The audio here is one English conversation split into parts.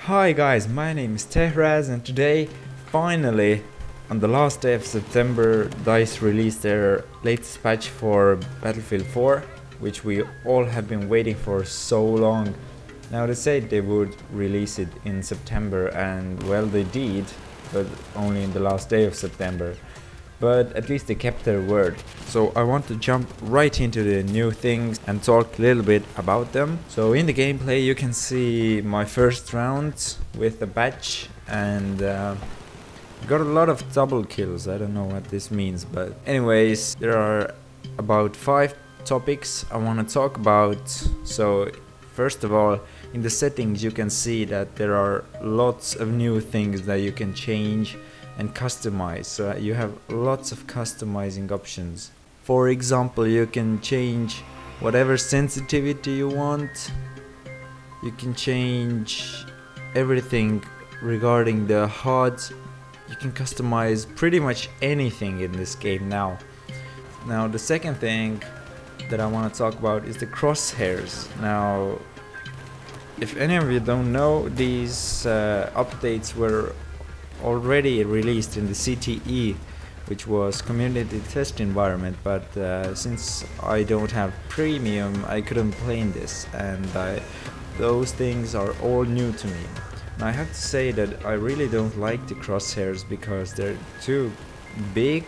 Hi guys, my name is Tehraz, and today, finally, on the last day of September, DICE released their latest patch for Battlefield 4, which we all have been waiting for so long. Now they said they would release it in September, and well, they did, but only in the last day of September. But at least they kept their word. So I want to jump right into the new things and talk a little bit about them. So in the gameplay you can see my first round with the badge, and got a lot of double kills. I don't know what this means, but anyways, there are about 5 topics I want to talk about. So first of all, in the settings you can see that there are lots of new things that you can change and customize. So you have lots of customizing options. For example, you can change whatever sensitivity you want. You can change everything regarding the HUD. You can customize pretty much anything in this game now. Now the second thing that I want to talk about is the crosshairs. Now, if any of you don't know, these updates were already released in the CTE, which was community test environment, but since I don't have premium, I couldn't play in this, and those things are all new to me. And I have to say that I really don't like the crosshairs because they're too big,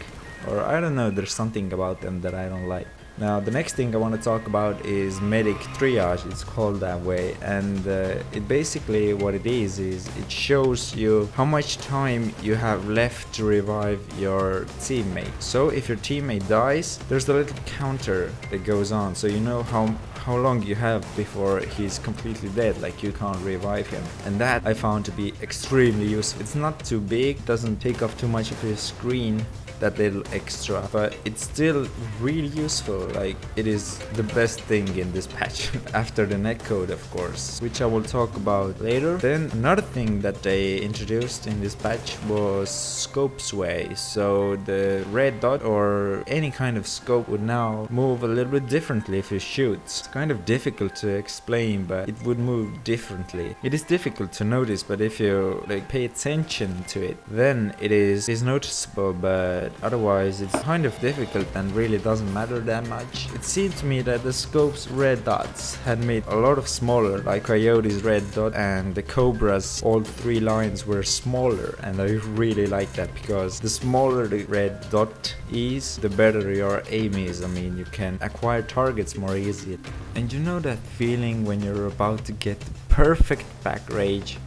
or I don't know, there's something about them that I don't like. Now the next thing I want to talk about is medic triage. It's called that way, and it basically what it is it shows you how much time you have left to revive your teammate. So if your teammate dies, there's a little counter that goes on, so you know how long you have before he's completely dead, like you can't revive him. And that I found to be extremely useful. It's not too big, doesn't take up too much of your screen, that little extra, but it's still really useful. Like, it is the best thing in this patch after the netcode, of course, which I will talk about later. Then another thing that they introduced in this patch was scope sway. So the red dot or any kind of scope would now move a little bit differently if you shoot. It's kind of difficult to explain, but it would move differently. It is difficult to notice, but if you pay attention to it, then it is noticeable, but otherwise it's kind of difficult and really doesn't matter that much. It seemed to me that the scope's red dots had made a lot of smaller, like Coyote's red dot and the Cobra's all 3 lines were smaller, and I really like that because the smaller the red dot is, the better your aim is. I mean, you can acquire targets more easily. And you know that feeling when you're about to get the perfect back rage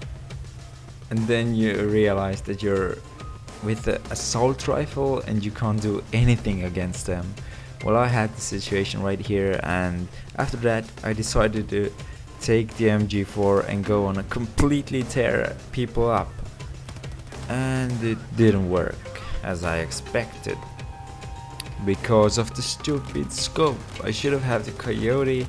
and then you realize that you're with the assault rifle and you can't do anything against them? Well, I had the situation right here, and after that I decided to take the MG4 and go on a completely tear people up, and it didn't work as I expected because of the stupid scope. I should have had the Coyote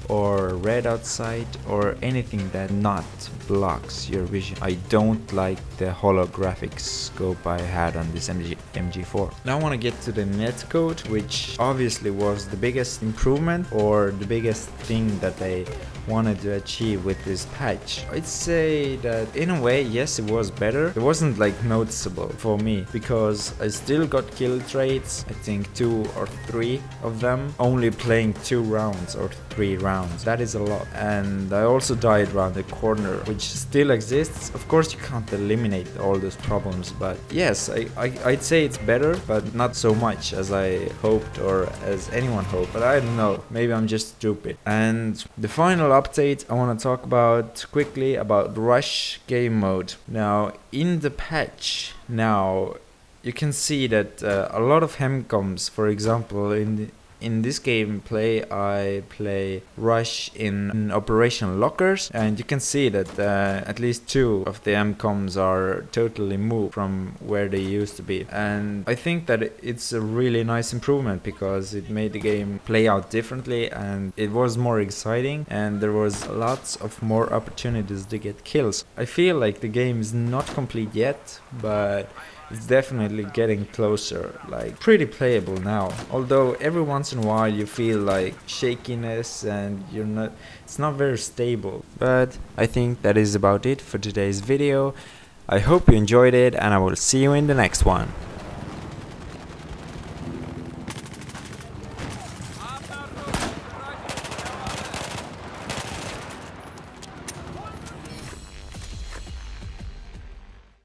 or red outside or anything that not blocks your vision. I don't like the holographic scope I had on this MG4. Now I want to get to the netcode, which obviously was the biggest improvement or the biggest thing that they wanted to achieve with this patch. I'd say that in a way, yes, it was better. It wasn't noticeable for me because I still got kill traits, I think 2 or 3 of them, only playing 2 rounds or 3 rounds. That is a lot. And I also died around the corner, which still exists. Of course you can't eliminate all those problems, but yes, I'd say it's better, but not so much as I hoped or as anyone hoped. But I don't know, maybe I'm just stupid. And the final update I want to talk about quickly about rush game mode. Now in the patch, now you can see that a lot of hemcoms, for example, in this gameplay I play rush in operational lockers, and you can see that at least 2 of the MCOMs are totally moved from where they used to be, and I think that it's a really nice improvement because it made the game play out differently and it was more exciting, and there was lots of more opportunities to get kills. I feel like the game is not complete yet, but it's definitely getting closer, like pretty playable now. Although every once in a while you feel like shakiness and it's not very stable. But I think that is about it for today's video. I hope you enjoyed it, and I will see you in the next one.